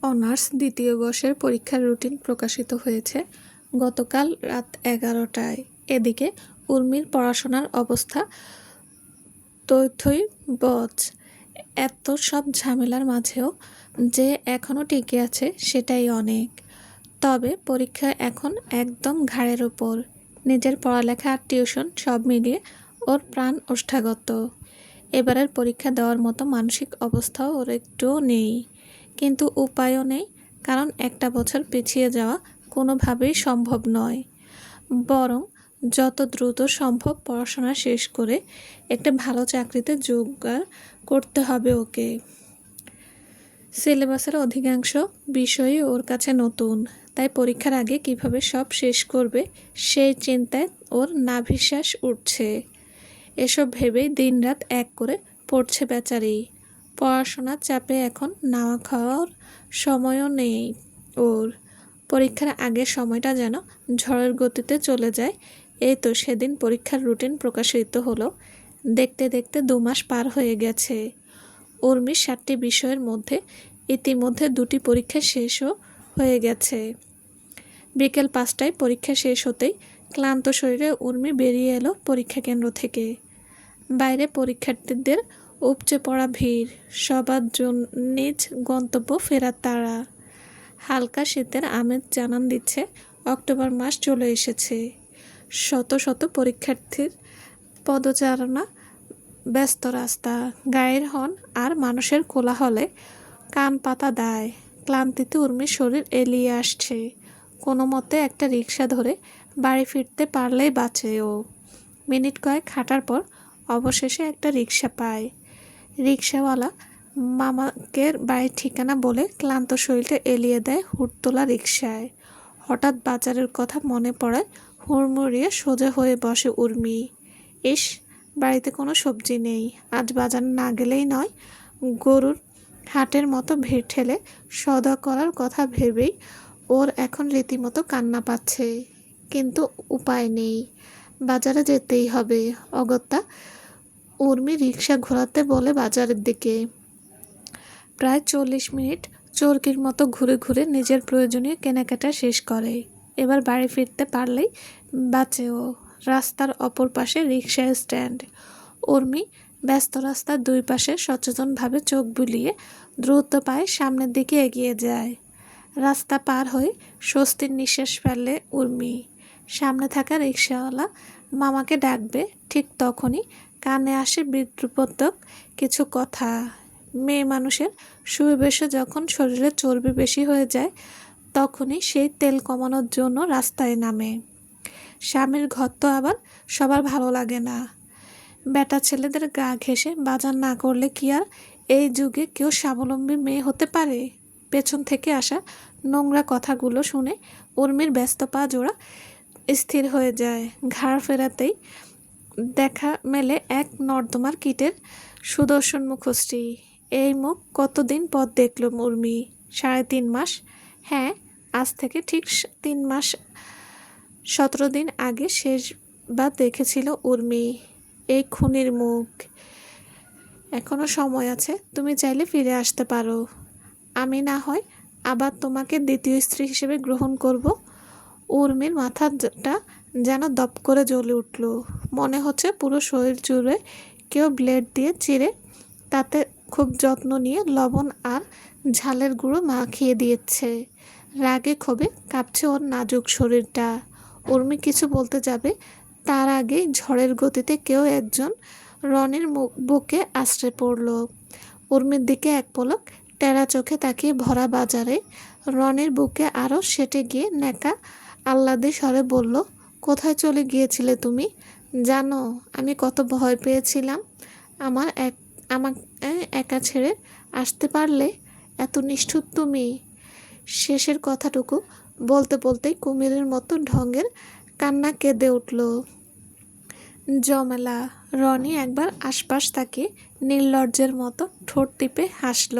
Honours দ্বিতীয় বর্ষের পরীক্ষার রুটিন প্রকাশিত হয়েছে গতকাল রাত 11টায়। এদিকে উর্মির পড়াশোনার অবস্থা থই বচ। এত সব ঝামেলার মাঝেও যে এখনও টিকে আছে সেটাই অনেক। তবে পরীক্ষা এখন একদম ঘাড়ের ওপর। নিজের পড়ালেখা আর টিউশন সব মিলিয়ে ওর প্রাণ ওষ্ঠাগত। এবারের পরীক্ষা দেওয়ার মতো মানসিক অবস্থাও ওর একটুও নেই, কিন্তু উপায়ও নেই, কারণ একটা বছর পিছিয়ে যাওয়া কোনোভাবেই সম্ভব নয়। বরং যত দ্রুত সম্ভব পড়াশোনা শেষ করে একটা ভালো চাকরিতে জোগাড় করতে হবে ওকে। সিলেবাসের অধিকাংশ বিষয়ই ওর কাছে নতুন, তাই পরীক্ষার আগে কিভাবে সব শেষ করবে সেই চিন্তায় ওর নাভিশ্বাস উঠছে। এসব ভেবেই দিনরাত এক করে পড়ছে বেচারি। পড়াশোনার চাপে এখন নাওয়া খাওয়ার সময়ও নেই ওর। পরীক্ষার আগের সময়টা যেন ঝড়ের গতিতে চলে যায়। এই তো সেদিন পরীক্ষার রুটিন প্রকাশিত হলো। দেখতে দেখতে 2 মাস পার হয়ে গেছে। উর্মির 7টি বিষয়ের মধ্যে ইতিমধ্যে 2টি পরীক্ষা শেষও হয়ে গেছে। বিকেল 5টায় পরীক্ষা শেষ হতেই ক্লান্ত শরীরে উর্মি বেরিয়ে এলো পরীক্ষা কেন্দ্র থেকে। বাইরে পরীক্ষার্থীদের উপচে পড়া ভিড়, সবার নিজ গন্তব্য ফেরার তাড়া। হালকা শীতের আমেজ জানান দিচ্ছে অক্টোবর মাস চলে এসেছে। শত শত পরীক্ষার্থীর পদচারণা, ব্যস্ত রাস্তা, গাড়ির হর্ন আর মানুষের কোলাহলে কান পাতা দায়। ক্লান্তিতে উর্মির শরীর এলিয়ে আসছে। কোনো মতে একটা রিক্সা ধরে বাড়ি ফিরতে পারলেই বাঁচে ও। মিনিট কয়েক হাঁটার পর অবশেষে একটা রিক্সা পায়। রিক্সাওয়ালা মামাকে বাড়ির ঠিকানা বলে ক্লান্ত শরীরটা এলিয়ে দেয় হুড়তোলা রিক্সায়। হঠাৎ বাজারের কথা মনে পড়ায় হুড়মুড়িয়ে সোজা হয়ে বসে উর্মি। ইস, বাড়িতে কোনো সবজি নেই, আজ বাজার না গেলেই নয়। গরুর হাটের মতো ভিড় ঠেলে সওদা করার কথা ভেবেই ওর এখন রীতিমতো কান্না পাচ্ছে, কিন্তু উপায় নেই, বাজারে যেতেই হবে। অগত্যা উর্মি রিক্সা ঘোরাতে বলে বাজারের দিকে। প্রায় 40 মিনিট চরকির মতো ঘুরে ঘুরে নিজের প্রয়োজনীয় কেনাকাটা শেষ করে। এবার বাড়ি ফিরতে পারলেই বাঁচে ও। রাস্তার অপর পাশে রিক্সা স্ট্যান্ড। উর্মি ব্যস্ত রাস্তার 2 পাশে সচেতনভাবে চোখ বুলিয়ে দ্রুত পায়ে সামনের দিকে এগিয়ে যায়। রাস্তা পার হয়ে স্বস্তির নিঃশ্বাস ফেলে উর্মি। সামনে থাকা রিক্সাওয়ালা মামাকে ডাকবে, ঠিক তখনই কানে আসে বিদ্রুপোদ্যক কিছু কথা। মেয়ে মানুষের সুবেশে যখন শরীরে চর্বি বেশি হয়ে যায়, তখনই সেই তেল কমানোর জন্য রাস্তায় নামে। স্বামীর ঘর তো আবার সবার ভালো লাগে না। বেটা ছেলেদের গা ঘেঁষে বাজার না করলে কি আর এই যুগে কেউ স্বাবলম্বী মেয়ে হতে পারে? পেছন থেকে আসা নোংরা কথাগুলো শুনে উর্মির ব্যস্ত পা জোড়া স্থির হয়ে যায়। ঘাড় ফেরাতেই দেখা মেলে এক নর্দমার কীটের সুদর্শন মুখশ্রী। এই মুখ কতদিন পর দেখল উর্মি? 3.5 মাস। হ্যাঁ, আজ থেকে ঠিক 3 মাস 17 দিন আগে শেষবার দেখেছিল উর্মি এই খুনির মুখ। এখনো সময় আছে, তুমি চাইলে ফিরে আসতে পারো। আমি না হয় আবার তোমাকে দ্বিতীয় স্ত্রী হিসেবে গ্রহণ করব। উর্মির মাথাটা যেন দপ করে জ্বলে উঠল। মনে হচ্ছে পুরো শরীর জুড়ে কেউ ব্লেড দিয়ে চিরে তাতে খুব যত্ন নিয়ে লবণ আর ঝালের গুঁড়ো মাখিয়ে দিয়েছে। রাগে ক্ষোভে কাঁপছে ওর নাজুক শরীরটা। উর্মি কিছু বলতে যাবে, তার আগেই ঝড়ের গতিতে কেউ একজন রনির বুকে আশ্রে পড়ল। উর্মির দিকে এক পলক টেরা চোখে তাকিয়ে ভরা বাজারে রনির বুকে আরও সেটে গিয়ে নেকা আহ্লাদে স্বরে বলল, কোথায় চলে গিয়েছিলে তুমি? জানো আমি কত ভয় পেয়েছিলাম। আমাকে একা ছেড়ে আসতে পারলে? এত নিষ্ঠুর তুমি। শেষের কথাটুকু বলতে বলতেই কুমিরের মতো ঢঙের কান্না কেঁদে উঠল। জমেলা। রনি একবার আশপাশ তাকিয়ে নির্লজ্জের মতো ঠোঁট টিপে হাসল।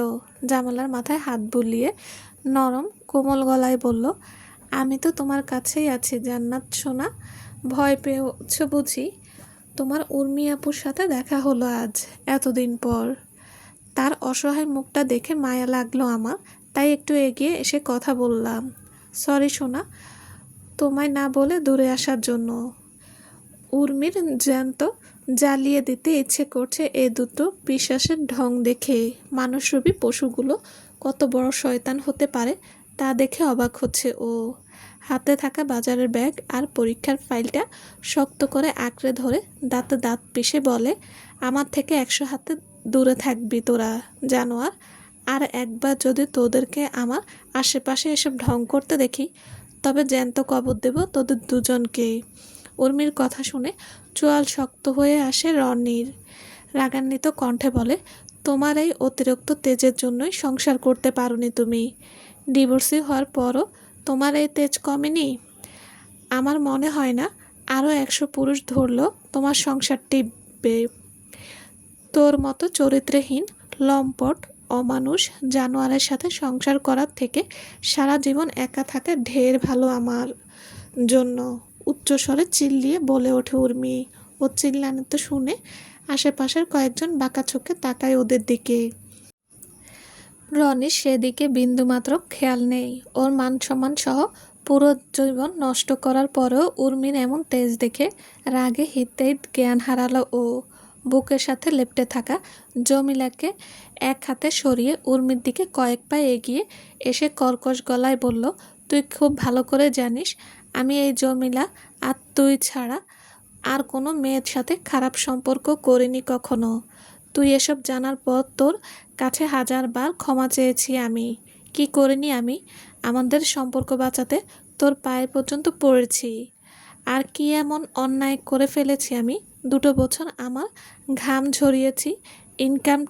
জামালার মাথায় হাত বুলিয়ে নরম কোমল গলায় বলল, আমি তো তোমার কাছেই আছি জান্নাত সোনা। ভয় পেয়েছ বুঝি? তোমার উর্মি আপুর সাথে দেখা হলো আজ এতদিন পর। তার অসহায় মুখটা দেখে মায়া লাগলো আমার, তাই একটু এগিয়ে এসে কথা বললাম। সরি সোনা, তোমায় না বলে দূরে আসার জন্য। উর্মির জ্যান্ত জ্বালিয়ে দিতে ইচ্ছে করছে এই দুটো বিশ্বাসের ঢং দেখে। মানুষরূপী পশুগুলো কত বড় শয়তান হতে পারে তা দেখে অবাক হচ্ছে ও। হাতে থাকা বাজারের ব্যাগ আর পরীক্ষার ফাইলটা শক্ত করে আঁকড়ে ধরে দাঁতে দাঁত পিষে বলে, আমার থেকে 100 হাতে দূরে থাকবি তোরা জানোয়ার। আর একবার যদি তোদেরকে আমার আশেপাশে এসব ঢং করতে দেখি তবে জ্যান্ত কবর দেব তোদের দুজনকে। উর্মির কথা শুনে চোয়াল শক্ত হয়ে আসে রনির। রাগান্বিত কণ্ঠে বলে, তোমার এই অতিরিক্ত তেজের জন্যই সংসার করতে পারোনি তুমি। ডিভোর্সি হওয়ার পরও তোমার এই তেজ কমেনি। আমার মনে হয় না আরও 100 পুরুষ ধরলেও তোমার সংসার টিকবে। তোর মতো চরিত্রহীন, লম্পট, অমানুষ জানোয়ারের সাথে সংসার করার থেকে সারা জীবন একা থাকা ঢের ভালো আমার জন্য। উচ্চস্বরে চিল্লিয়ে বলে ওঠে উর্মি। ও চিল্লানিতে শুনে আশেপাশের কয়েকজন বাঁকা চোখে তাকায় ওদের দিকে। রনির সেদিকে বিন্দুমাত্র খেয়াল নেই। ওর মান সম্মান সহ পুরো জীবন নষ্ট করার পরেও উর্মির এমন তেজ দেখে রাগে হিতে জ্ঞান হারালো ও। বুকের সাথে লেপ্টে থাকা জমিলাকে এক হাতে সরিয়ে উর্মির দিকে কয়েক পা এগিয়ে এসে কর্কশ গলায় বলল, তুই খুব ভালো করে জানিস আমি এই জমিলা আর তুই ছাড়া আর কোনো মেয়ের সাথে খারাপ সম্পর্ক করিনি কখনো। তুই এসব জানার পর তোর কাছে 1000 বার ক্ষমা চেয়েছি আমি। কি করিনি আমি? আমাদের সম্পর্ক বাঁচাতে তোর পায়ে পর্যন্ত পড়েছি। আর কি এমন অন্যায় করে ফেলেছি আমি? 2 বছর আমার ঘাম ঝরিয়েছি, ইনকাম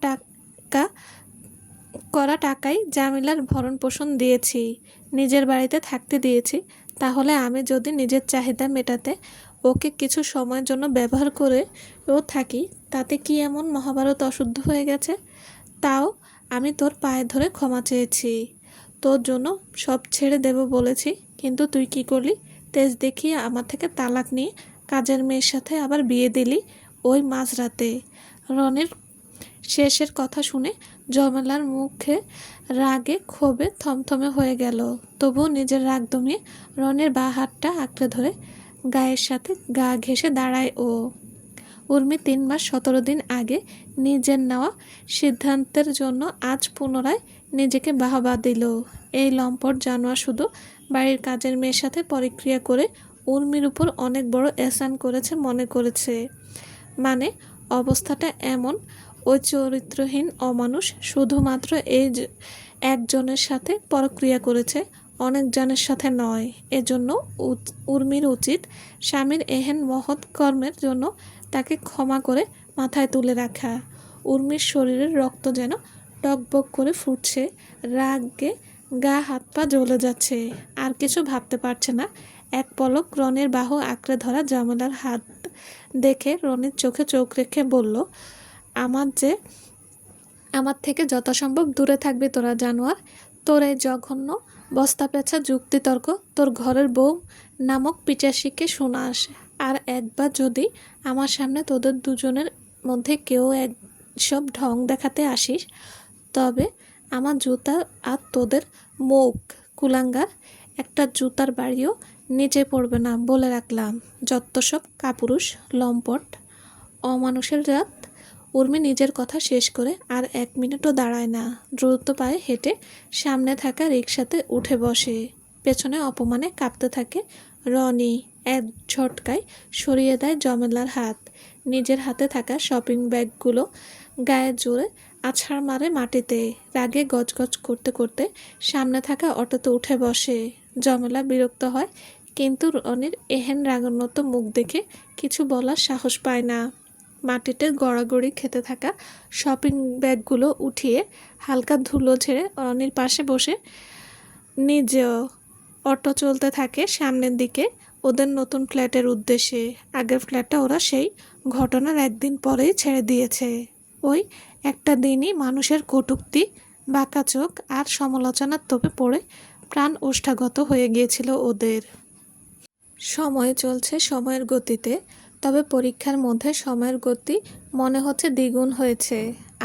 করা টাকায় জামিলার ভরণ পোষণ দিয়েছি, নিজের বাড়িতে থাকতে দিয়েছি। তাহলে আমি যদি নিজের চাহিদা মেটাতে ওকে কিছু সময়ের জন্য ব্যবহার করে ও থাকি, তাতে কি এমন মহাভারত অশুদ্ধ হয়ে গেছে? তাও আমি তোর পায়ে ধরে ক্ষমা চেয়েছি। তোর জন্য সব ছেড়ে দেব বলেছি, কিন্তু তুই কি করলি? তেজ দেখিয়ে আমার থেকে তালাক নিয়ে কাজের মেয়ের সাথে আবার বিয়ে দিলি ওই মাঝরাতে। রনির শেষের কথা শুনে জমেলার মুখে রাগে ক্ষোভে থমথমে হয়ে গেল। তবুও নিজের রাগ দমিয়ে রনির বাঁ হাতটা আঁকড়ে ধরে গায়ের সাথে গা ঘেঁষে দাঁড়ায় ও। উর্মি 3 মাস 17 দিন আগে নিজের নেওয়া সিদ্ধান্তের জন্য আজ পুনরায় নিজেকে বাহবা দিল। এই লম্পট জানোয়ার শুধু বাড়ির কাজের মেয়ের সাথে পরক্রিয়া করে উর্মির উপর অনেক বড় এহসান করেছে মনে করেছে। মানে অবস্থাটা এমন, ওই চরিত্রহীন অমানুষ শুধুমাত্র একজনের সাথে পরক্রিয়া করেছে, অনেকজনের সাথে নয়। এজন্য উর্মির উচিত স্বামীর এহেন মহৎ কর্মের জন্য তাকে ক্ষমা করে মাথায় তুলে রাখা। উর্মির শরীরের রক্ত যেন টকবক করে ফুটছে, রাগে গা হাত পা জ্বলে যাচ্ছে। আর কিছু ভাবতে পারছে না। এক পলক রনির বাহু আঁকড়ে ধরা জামেলার হাত দেখে রনির চোখে চোখ রেখে বলল, আমার থেকে যথাসম্ভব দূরে থাকবি তোরা জানোয়ার। তোর এই জঘন্য বস্তা পেঁচা যুক্তিতর্ক তোর ঘরের বউ নামক পিচাসিকে শোনাস। আর একবার যদি আমার সামনে তোদের দুজনের মধ্যে কেউ সব ঢং দেখাতে আসিস, তবে আমার জুতা আর তোদের মুখ কুলাঙ্গার, একটা জুতার বাড়িও নিচে পড়বে না বলে রাখলাম। যত সব কাপুরুষ, লম্পট, অমানুষের জাত। উর্মি নিজের কথা শেষ করে আর 1 মিনিটও দাঁড়ায় না। দ্রুত পায়ে হেঁটে সামনে থাকা রিকশাতে উঠে বসে। পেছনে অপমানে কাঁপতে থাকে রনি। এক ঝটকায় সরিয়ে দেয় জমেলার হাত। নিজের হাতে থাকা শপিং ব্যাগগুলো গায়ে জোরে আছাড় মারে মাটিতে। রাগে গজগজ করতে করতে সামনে থাকা অটোতে উঠে বসে। জমেলা বিরক্ত হয়, কিন্তু রনির এহেন রাগান্বিত মুখ দেখে কিছু বলার সাহস পায় না। মাটিতে গড়াগড়ি খেতে থাকা শপিং ব্যাগগুলো উঠিয়ে হালকা ধুলো ঝেড়ে রনির পাশে বসে নিজেও। অটো চলতে থাকে সামনের দিকে ওদের নতুন ফ্ল্যাটের উদ্দেশ্যে। আগের ফ্ল্যাটটা ওরা সেই ঘটনার 1 দিন পরেই ছেড়ে দিয়েছে। ওই একটা দিনই মানুষের কটূক্তি, বাঁকা চোখ আর সমালোচনার তোপে পড়ে প্রাণ ওষ্ঠাগত হয়ে গিয়েছিল ওদের। সময় চলছে সময়ের গতিতে, তবে পরীক্ষার মধ্যে সময়ের গতি মনে হচ্ছে দ্বিগুণ হয়েছে।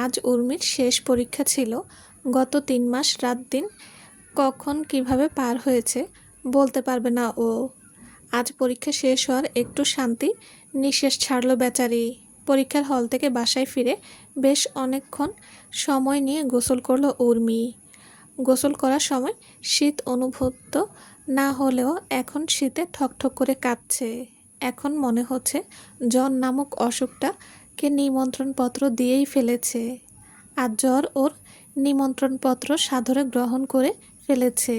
আজ উর্মির শেষ পরীক্ষা ছিল। গত 3 মাস রাত দিন কখন কিভাবে পার হয়েছে বলতে পারবে না ও। আজ পরীক্ষা শেষ হওয়ার একটু শান্তি নিঃশ্বাস ছাড়ল বেচারি। পরীক্ষার হল থেকে বাসায় ফিরে বেশ অনেকক্ষণ সময় নিয়ে গোসল করলো উর্মি। গোসল করার সময় শীত অনুভূত না হলেও এখন শীতে ঠকঠক করে কাঁপছে। এখন মনে হচ্ছে জ্বর নামক অসুখটাকে নিমন্ত্রণপত্র দিয়েই ফেলেছে। আর জ্বর ওর নিমন্ত্রণপত্র সাদরে গ্রহণ করে ফেলেছে।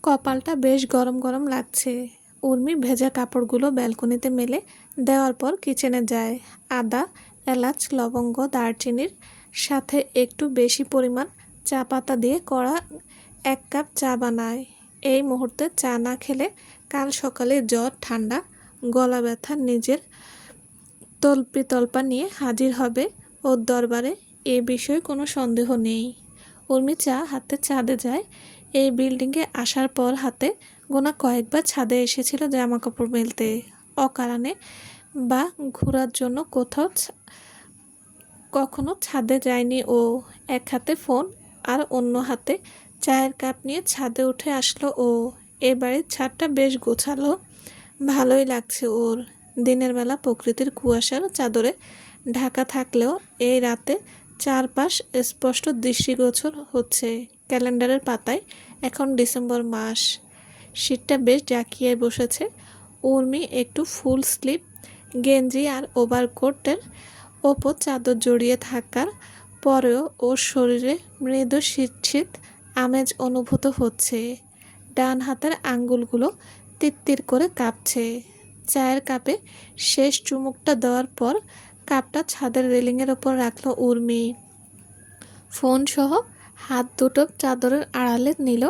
কপালটা বেশ গরম গরম লাগছে। উর্মি ভেজা কাপড়গুলো ব্যালকনিতে মেলে দেওয়ার পর কিচেনে যায়। আদা, এলাচ, লবঙ্গ, দারচিনির সাথে একটু বেশি পরিমাণ চা পাতা দিয়ে কড়া 1 কাপ চা বানায়। এই মুহূর্তে চা না খেলে কাল সকালে জ্বর, ঠান্ডা, গলা ব্যথা নিজের তল্পিতল্পা নিয়ে হাজির হবে ওর দরবারে, এ বিষয়ে কোনো সন্দেহ নেই। উর্মি চা হাতে ছাদে যায়। এই বিল্ডিংয়ে আসার পর হাতে গোনা কয়েকবার ছাদে এসেছিল জামা কাপড় মেলতে, অকারণে বা ঘোরার জন্য কখনো ছাদে যায়নি ও। এক হাতে ফোন আর অন্য হাতে চায়ের কাপ নিয়ে ছাদে উঠে আসলো ও। এবারে ছাদটা বেশ গোছালো, ভালোই লাগছে ওর। দিনের বেলা প্রকৃতির কুয়াশার চাদরে ঢাকা থাকলেও এই রাতে চারপাশ স্পষ্ট দৃষ্টিগোচর হচ্ছে। ক্যালেন্ডারের পাতায় এখন ডিসেম্বর মাস। শীতটা বেশ জাঁকিয়ে বসেছে। উর্মি একটু ফুল স্লিভ গেঞ্জি আর ওভারকোটের ওপর চাদর জড়িয়ে থাকার পরেও ওর শরীরে মৃদু শীত শীত আমেজ অনুভূত হচ্ছে। ডান হাতের আঙ্গুলগুলো তিত্তির করে কাঁপছে। চায়ের কাপে শেষ চুমুকটা দেওয়ার পর কাপটা ছাদের রেলিংয়ের ওপর রাখলো উর্মি। ফোন সহ হাত দুটো চাদরের আড়ালে নিল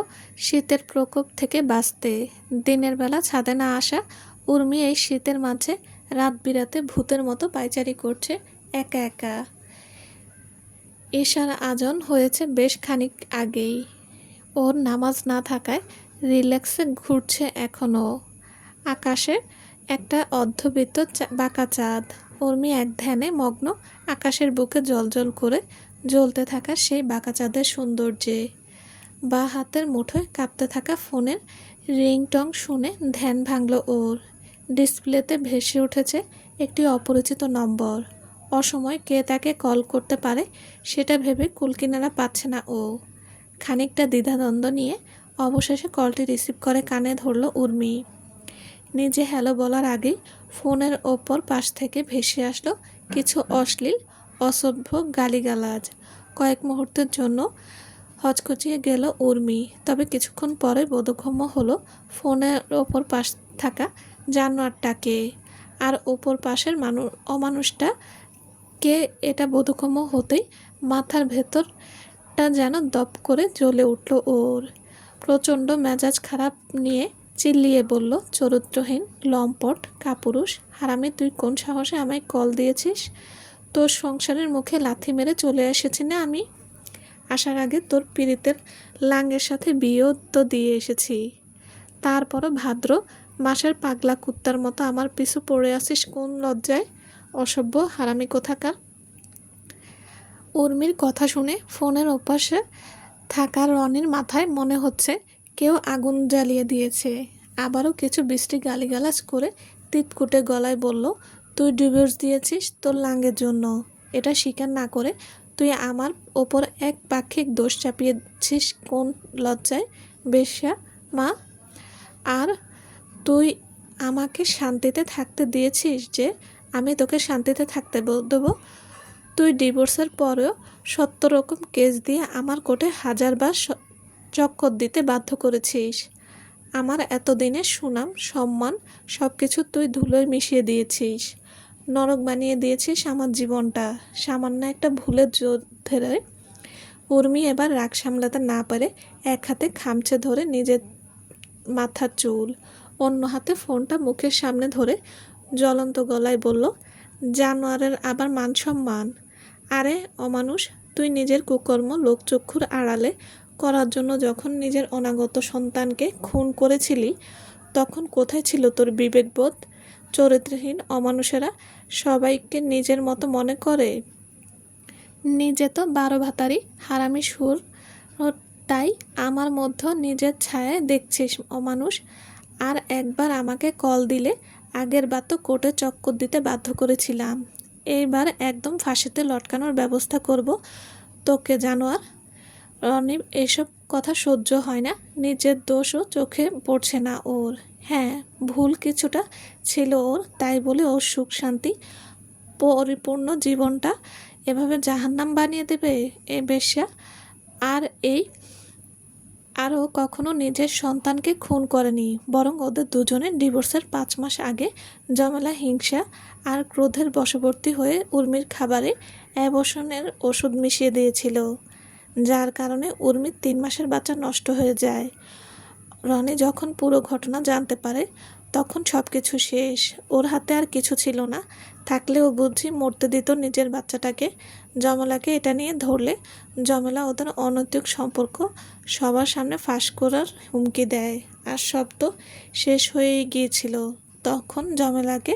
শীতের প্রকোপ থেকে বাঁচতে। দিনের বেলা ছাদে না আসা উর্মি এই শীতের মাঝে রাত বিরাতে ভূতের মতো পায়চারি করছে একা একা। এশার আজান হয়েছে বেশ খানিক আগেই। ওর নামাজ না থাকায় রিল্যাক্সে ঘুরছে এখনও। আকাশে একটা অর্ধবৃত্ত বাঁকা চাঁদ। উর্মি এক ধ্যানে মগ্ন, আকাশের বুকে জ্বলজ্বল করে জ্বলতে থাকা সেই বাঁকা চাঁদের সৌন্দর্যে। বা হাতের মুঠোয় কাঁপতে থাকা ফোনের রিংটং শুনে ধ্যান ভাঙল ওর। ডিসপ্লেতে ভেসে উঠেছে একটি অপরিচিত নম্বর। অসময়ে কে তাকে কল করতে পারে সেটা ভেবে কুলকিনারা পাচ্ছে না ও। খানিকটা দ্বিধাদ্বন্দ্ব নিয়ে অবশেষে কলটি রিসিভ করে কানে ধরল উর্মি। নিজে হ্যালো বলার আগেই ফোনের ওপর পাশ থেকে ভেসে আসলো কিছু অশ্লীল অসভ্য গালিগালাজ। কয়েক মুহূর্তের জন্য হচকচিয়ে গেল উর্মি, তবে কিছুক্ষণ পরে বোধগম্য হলো ফোনের ওপর পাশ থাকা জানোয়ারটাকে। আর ওপর পাশের অমানুষটা কে এটা বোধগম্য হতেই মাথার ভেতরটা যেন দপ করে জ্বলে উঠল ওর। প্রচণ্ড মেজাজ খারাপ নিয়ে চিল্লিয়ে বলল, চরিত্রহীন, লম্পট, কাপুরুষ, হারামি, তুই কোন সাহসে আমায় কল দিয়েছিস? তোর সংসারের মুখে লাথি মেরে চলে এসেছি না আমি? আসার আগে তোর পীড়িতের লাঙ্গের সাথে বিয়েও তো দিয়ে এসেছি। তারপরও ভাদ্র মাসের পাগলা কুত্তার মতো আমার পিছু পড়ে আসিস কোন লজ্জায়? অসভ্য হারামি কোথাকার। উর্মির কথা শুনে ফোনের ওপাশে থাকা রনির মাথায় মনে হচ্ছে কেউ আগুন জ্বালিয়ে দিয়েছে। আবারও কিছু বৃষ্টি গালিগালাজ করে তিতকুটে গলায় বলল, তুই ডিভোর্স দিয়েছিস তোর লাঙ্গের জন্য। এটা স্বীকার না করে তুই আমার ওপর এক পাক্ষিক দোষ চাপিয়েছিস কোন লজ্জায়, বেশ্যা মা? আর তুই আমাকে শান্তিতে থাকতে দিয়েছিস যে আমি তোকে শান্তিতে থাকতে দেবো? তুই ডিভোর্সের পরেও 70 রকম কেস দিয়ে আমার কোর্টে 1000 বার চক্কর দিতে বাধ্য করেছিস। আমার এতদিনের সুনাম, সম্মান সব কিছু তুই ধুলোয় মিশিয়ে দিয়েছিস। নরক বানিয়ে দিয়েছিস আমার জীবনটা সামান্য একটা ভুলের জোরে। উর্মি এবার রাগ সামলাতে না পারে এক হাতে খামচে ধরে নিজের মাথার চুল, অন্য হাতে ফোনটা মুখের সামনে ধরে জ্বলন্ত গলায় বলল, জানোয়ারের আবার মান সম্মান? আরে অমানুষ, তুই নিজের কুকর্ম লোকচক্ষুর আড়ালে করার জন্য যখন নিজের অনাগত সন্তানকে খুন করেছিলি তখন কোথায় ছিল তোর বিবেকবোধ? চরিত্রহীন অমানুষেরা সবাইকে নিজের মতো মনে করে। নিজে তো 12 ভাতারি হারামি সুর তাই আমার মধ্যে নিজের ছায়ায় দেখছিস অমানুষ। আর একবার আমাকে কল দিলে, আগের বার তো কোর্টে চক্কর দিতে বাধ্য করেছিলাম, এইবার একদম ফাঁসিতে লটকানোর ব্যবস্থা করব তোকে, জানোয়ার। রনির এসব কথা সহ্য হয় না। নিজের দোষও চোখে পড়ছে না ওর। হ্যাঁ, ভুল কিছুটা ছিল ওর, তাই বলে ওর সুখ শান্তি পরিপূর্ণ জীবনটা এভাবে জাহান্নাম বানিয়ে দেবে এ বেশ্যা। আর এই আরও কখনো নিজের সন্তানকে খুন করেনি, বরং ওদের দুজনের ডিভোর্সের 5 মাস আগে জমেলা হিংসা আর ক্রোধের বশবর্তী হয়ে উর্মির খাবারে অ্যাবর্শনের ওষুধ মিশিয়ে দিয়েছিল, যার কারণে উর্মির 3 মাসের বাচ্চা নষ্ট হয়ে যায়। রনি যখন পুরো ঘটনা জানতে পারে তখন সব কিছু শেষ, ওর হাতে আর কিছু ছিল না। থাকলেও বুঝি মরতে দিত নিজের বাচ্চাটাকে। জমলাকে এটা নিয়ে ধরলে জমলা ওদের অনৈতিক সম্পর্ক সবার সামনে ফাঁস করার হুমকি দেয়। আর সব তো শেষ হয়েই গিয়েছিল। তখন জমলাকে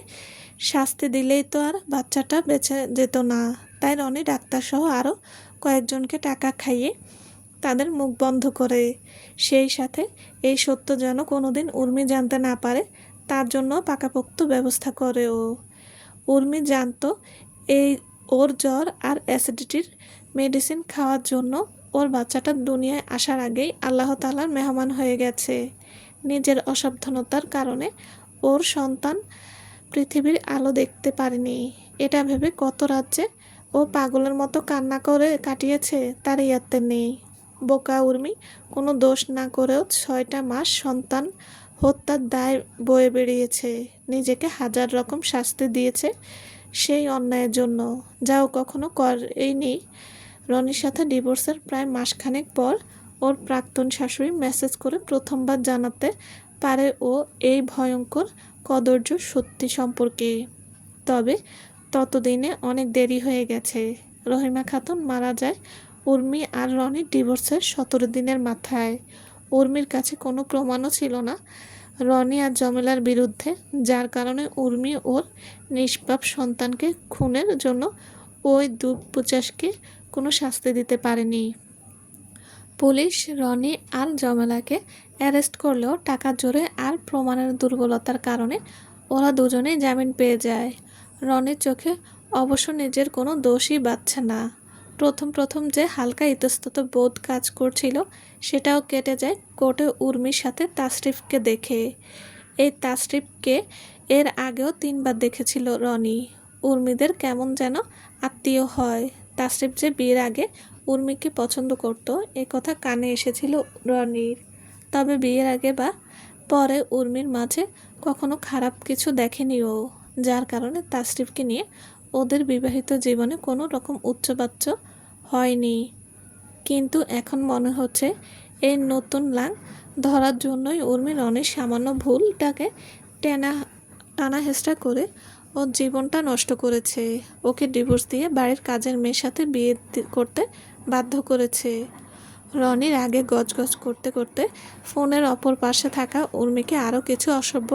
শাস্তি দিলেই তো আর বাচ্চাটা বেঁচে যেত না। তাই রনি ডাক্তারসহ আরও কয়েকজনকে টাকা খাইয়ে তাদের মুখ বন্ধ করে। সেই সাথে এই সত্য যেন কোনোদিন উর্মি জানতে না পারে, তার জন্য পাকাপোক্ত ব্যবস্থা করে ও। উর্মি জানতো এই ওর জ্বর আর অ্যাসিডিটির মেডিসিন খাওয়ার জন্য ওর বাচ্চাটা দুনিয়ায় আসার আগেই আল্লাহ তাআলার মেহমান হয়ে গেছে। নিজের অসাবধানতার কারণে ওর সন্তান পৃথিবীর আলো দেখতে পারেনি। এটা ভেবে কত রাজ্যে ও পাগলের মতো কান্না করে কাটিয়েছে তার ইয়াত্তে নেই। বোকা উর্মি কোনো দোষ না করেও 6টা মাস সন্তান হত্যার দায় বয়ে বেরিয়েছে। নিজেকে হাজার রকম শাস্তি দিয়েছে সেই অন্যায়ের জন্য, যাও কখনো করেনি। রনির সাথে ডিভোর্সের প্রায় মাসখানেক পর ওর প্রাক্তন শাশুড়ি মেসেজ করে প্রথমবার জানাতে পারে ও এই ভয়ঙ্কর কদর্য সত্যি সম্পর্কে। তবে ততদিনে অনেক দেরি হয়ে গেছে। রহিমা খাতুন মারা যায় উর্মি আর রনির ডিভোর্সের 17 দিনের মাথায়। উর্মির কাছে কোনো প্রমাণও ছিল না রনি আর জমেলার বিরুদ্ধে, যার কারণে উর্মি ওর নিষ্পাপ সন্তানকে খুনের জন্য ওই দুপচাসকে কোনো শাস্তি দিতে পারেনি। পুলিশ রনি আর জমেলাকে অ্যারেস্ট করলেও টাকার জোরে আর প্রমাণের দুর্বলতার কারণে ওরা দুজনেই জামিন পেয়ে যায়। রনির চোখে অবশ্য নিজের কোনো দোষই বাচ্ছে না। প্রথম যে হালকা ইতস্তত বোধ কাজ করছিল সেটাও কেটে যায় কোর্টে উর্মির সাথে তাসরিফকে দেখে। এই তাসরিফকে এর আগেও 3বার দেখেছিল রনি। উর্মিদের কেমন যেন আত্মীয় হয়। তাসরিফ যে বিয়ের আগে উর্মিকে পছন্দ করত এ কথা কানে এসেছিল রনির। তবে বিয়ের আগে বা পরে উর্মির মাঝে কখনো খারাপ কিছু দেখেনি ও, যার কারণে তাসরিফকে নিয়ে ওদের বিবাহিত জীবনে কোনো রকম উচ্চবাচ্য হয়নি। কিন্তু এখন মনে হচ্ছে এই নতুন লাং ধরার জন্যই উর্মি রনির সামান্য ভুলটাকে টানা হেঁচড়া করে ওর জীবনটা নষ্ট করেছে। ওকে ডিভোর্স দিয়ে বাড়ির কাজের মেয়ের সাথে বিয়ে করতে বাধ্য করেছে। রনির আগে গজগজ করতে করতে ফোনের অপর পাশে থাকা উর্মিকে আরও কিছু অসভ্য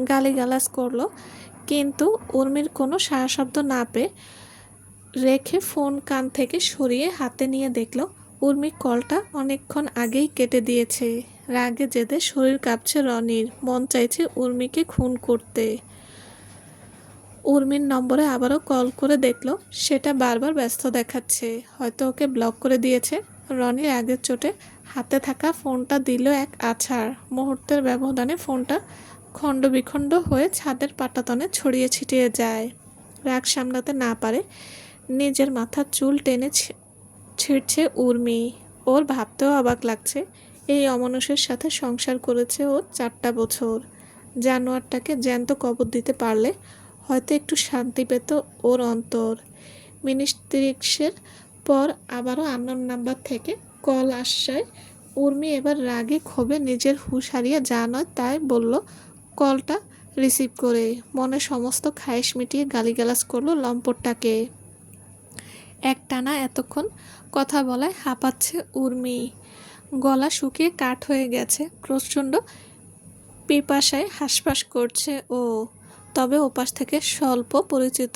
গালিগালাজ করলো, কিন্তু উর্মির কোনো সাড়া শব্দ না পেয়ে রেখে ফোন কান থেকে সরিয়ে হাতে নিয়ে দেখল উর্মি কলটা অনেকক্ষণ আগেই কেটে দিয়েছে। রাগে জেদে শরীর কাঁপছে রনির, মন চাইছে উর্মিকে খুন করতে। উর্মির নম্বরে আবারও কল করে দেখল সেটা বারবার ব্যস্ত দেখাচ্ছে, হয়তো ওকে ব্লক করে দিয়েছে। রনির আগের চোটে হাতে থাকা ফোনটা দিল এক আছাড়। মুহূর্তের ব্যবধানে ফোনটা খণ্ডবিখণ্ড হয়ে ছাদের পাটাতনে ছড়িয়ে ছিটিয়ে যায়। রাগ সামলাতে না পারে নিজের মাথার চুল টেনে ছিঁড়ছে উর্মি। ওর ভাবতেও অবাক লাগছে এই অমানুষের সাথে সংসার করেছে ও 4টা বছর। জানোয়ারটাকে জ্যান্ত কবর দিতে পারলে হয়তো একটু শান্তি পেত ওর অন্তর। মিনিট 30 পর আবারও আননোন নাম্বার থেকে কল আসায় উর্মি এবার রাগে ক্ষোভে নিজের হুঁশ হারিয়ে যা নয় তাই বলল কলটা রিসিভ করে। মনে সমস্ত খায়েশ মিটিয়ে গালিগালাজ করলো লম্পটটাকে। একটানা এতক্ষণ কথা বলায় হাঁপাচ্ছে উর্মি, গলা শুকিয়ে কাঠ হয়ে গেছে, প্রচণ্ড পিপাসায় হাঁসফাঁস করছে ও। তবে ওপাশ থেকে স্বল্প পরিচিত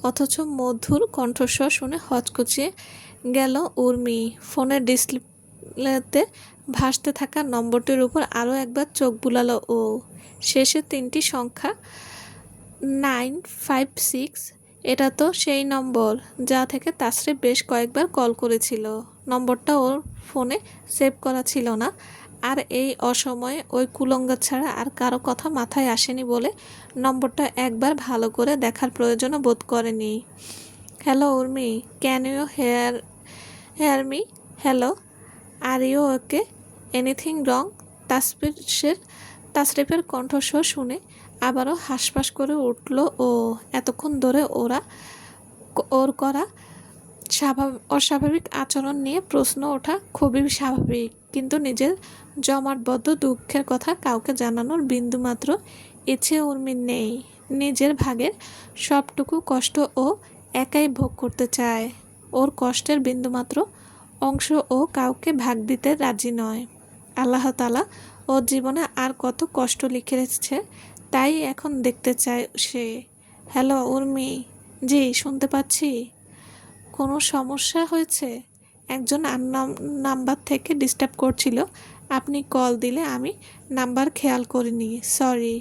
অথচ মধুর কণ্ঠস্বর শুনে হচকচিয়ে গেল উর্মি। ফোনের ডিসপ্লেতে ভাসতে থাকা নম্বরটির উপর আরও একবার চোখ বুলালো ও। শেষে 3টি সংখ্যা 956, এটা তো সেই নম্বর যা থেকে তাসরিফ বেশ কয়েকবার কল করেছিল। নম্বরটা ওর ফোনে সেভ করা ছিল না, আর এই অসময়ে ওই কুলঙ্গার ছাড়া আর কারো কথা মাথায় আসেনি বলে নম্বরটা একবার ভালো করে দেখার প্রয়োজনও বোধ করেনি। Hello Urmi, can you hear me? Hello, are you okay? Anything wrong? তাসরিফের কণ্ঠস্বর শুনে আবারও হাসপাস করে উঠল ও। এতক্ষণ ধরে ওর করা অস্বাভাবিক আচরণ নিয়ে প্রশ্ন ওঠা খুবই স্বাভাবিক, কিন্তু নিজের জমাটবদ্ধ দুঃখের কথা কাউকে জানানোর বিন্দুমাত্র ইচ্ছে উর্মির নেই। নিজের ভাগের সবটুকু কষ্ট ও একাই ভোগ করতে চায়। ওর কষ্টের বিন্দুমাত্র অংশ ও কাউকে ভাগ দিতে রাজি নয়। আল্লাহ তাআলা ওর জীবনে আর কত কষ্ট লিখে রেখেছে তাই এখন দেখতে চায় সে। হ্যালো উর্মি, জি শুনতে পাচ্ছি। কোনো সমস্যা হয়েছে? একজন নাম্বার থেকে ডিস্টার্ব করছিল, আপনি কল দিলে আমি নাম্বার খেয়াল করিনি, সরি।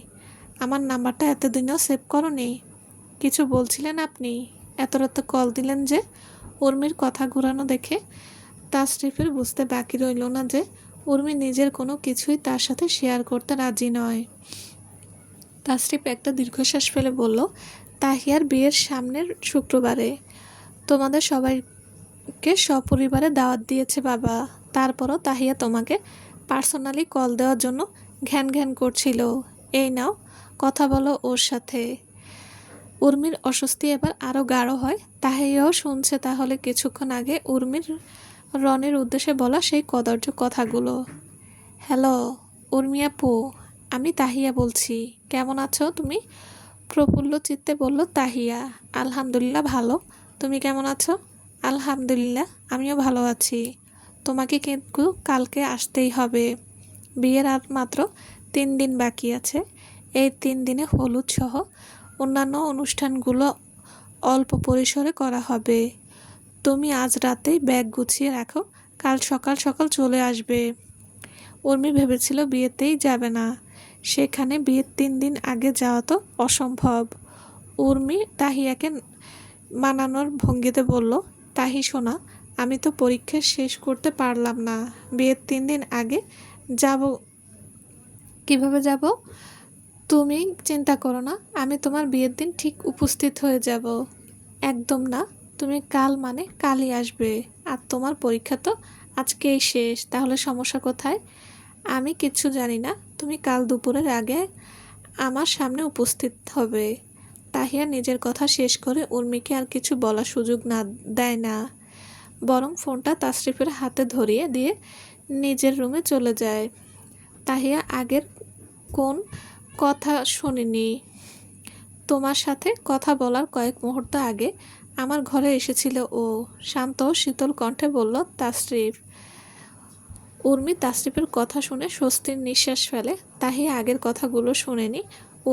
আমার নাম্বারটা এতদিনও সেভ করনি? কিছু বলছিলেন আপনি? এত রাতে কল দিলেন যে? উর্মির কথা ঘোরানো দেখে তাসরিফের বুঝতে বাকি রইল না যে উর্মি নিজের কোনো কিছুই তার সাথে শেয়ার করতে রাজি নয়। তাসরিফ একটা দীর্ঘশ্বাস ফেলে বলল, তাহিয়ার বিয়ের সামনের শুক্রবারে। তোমাদের সবাইকে সপরিবারে দাওয়াত দিয়েছে বাবা। তারপরও তাহিয়া তোমাকে পার্সোনালি কল দেওয়ার জন্য ঘ্যান ঘ্যান করছিল। এই নাও, কথা বলো ওর সাথে। উর্মির অস্বস্তি এবার আরও গাঢ় হয়। তাহিয়াও শুনছে তাহলে কিছুক্ষণ আগে উর্মির রনির উদ্দেশ্যে বলা সেই কদর্য কথাগুলো। হ্যালো উর্মি আপু, আমি তাহিয়া বলছি। কেমন আছো তুমি? প্রফুল্ল চিত্তে বলল তাহিয়া। আলহামদুলিল্লাহ ভালো, তুমি কেমন আছো? আলহামদুলিল্লাহ আমিও ভালো আছি। তোমাকে কিন্তু কালকে আসতেই হবে। বিয়ের আর মাত্র 3 দিন বাকি আছে। এই 3 দিনে হলুদ সহ অন্যান্য অনুষ্ঠানগুলো অল্প পরিসরে করা হবে। তুমি আজ রাতেই ব্যাগ গুছিয়ে রাখো, কাল সকাল সকাল চলে আসবে। উর্মি ভেবেছিল বিয়েতেই যাবে না, সেখানে বিয়ের 3 দিন আগে যাওয়া তো অসম্ভব। উর্মি তাহিয়াকে মানানোর ভঙ্গিতে বলল, তাহি শোনা, আমি তো পরীক্ষা শেষ করতে পারলাম না, বিয়ের 3 দিন আগে যাব। কিভাবে যাব? তুমি চিন্তা করো না, আমি তোমার বিয়ের দিন ঠিক উপস্থিত হয়ে যাব। একদম না, তুমি কাল মানে কালই আসবে। আর তোমার পরীক্ষা তো আজকেই শেষ, তাহলে সমস্যা কোথায়? আমি কিচ্ছু জানি না, তুমি কাল দুপুরের আগে আমার সামনে উপস্থিত হবে। তাহিয়া নিজের কথা শেষ করে উর্মিকে আর কিছু বলার সুযোগ দেয় না, বরং ফোনটা তাসরিফের হাতে ধরিয়ে দিয়ে নিজের রুমে চলে যায়। তাহিয়া আগের কোন কথা শুনিনি। তোমার সাথে কথা বলার কয়েক মুহূর্ত আগে আমার ঘরে এসেছিল ও, শান্ত শীতল কণ্ঠে বলল তাসরিফ। উর্মি তাসরিফের কথা শুনে স্বস্তির নিঃশ্বাস ফেলে। তাহিয়া আগের কথাগুলো শুনেনি।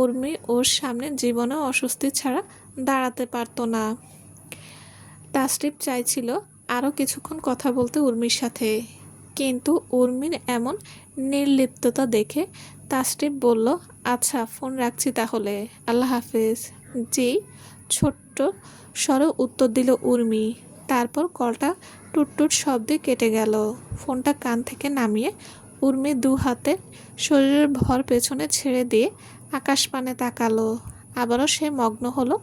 উর্মি ওর সামনে জীবনেও অস্বস্তি ছাড়া দাঁড়াতে পারত না। তাসরিফ চাইছিল আরও কিছুক্ষণ কথা বলতে উর্মির সাথে, কিন্তু উর্মির এমন নির্লিপ্ততা দেখে তাসরিফ বলল, আচ্ছা ফোন রাখছি তাহলে, আল্লাহ হাফেজ। জি, ছোট্ট স্বরে উত্তর দিল উর্মি। তারপর কলটা টুটটুট শব্দে কেটে গেল। ফোনটা কান থেকে নামিয়ে উর্মি 2 হাতে শরীরের ভর পেছনে ছেড়ে দিয়ে আকাশপানে তাকালো। আবারও সে মগ্ন হলো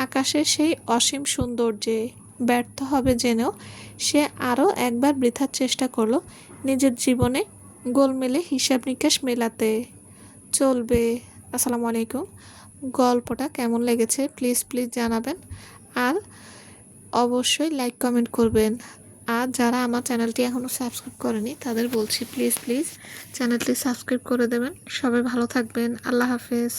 আকাশের সেই অসীম সৌন্দর্যে। ব্যর্থ হবে জেনেও সে আরও একবার বৃথার চেষ্টা করলো নিজের জীবনে গোলমেলে হিসাব নিকাশ মেলাতে। চলবে। আসসালামু আলাইকুম। গল্পটা কেমন লেগেছে প্লিজ জানাবেন, আর অবশ্যই লাইক কমেন্ট করবেন। আর যারা আমার চ্যানেলটি এখনও সাবস্ক্রাইব করেনি তাদের বলছি প্লিজ চ্যানেলটি সাবস্ক্রাইব করে দেবেন। সবাই ভালো থাকবেন। আল্লাহ হাফেজ।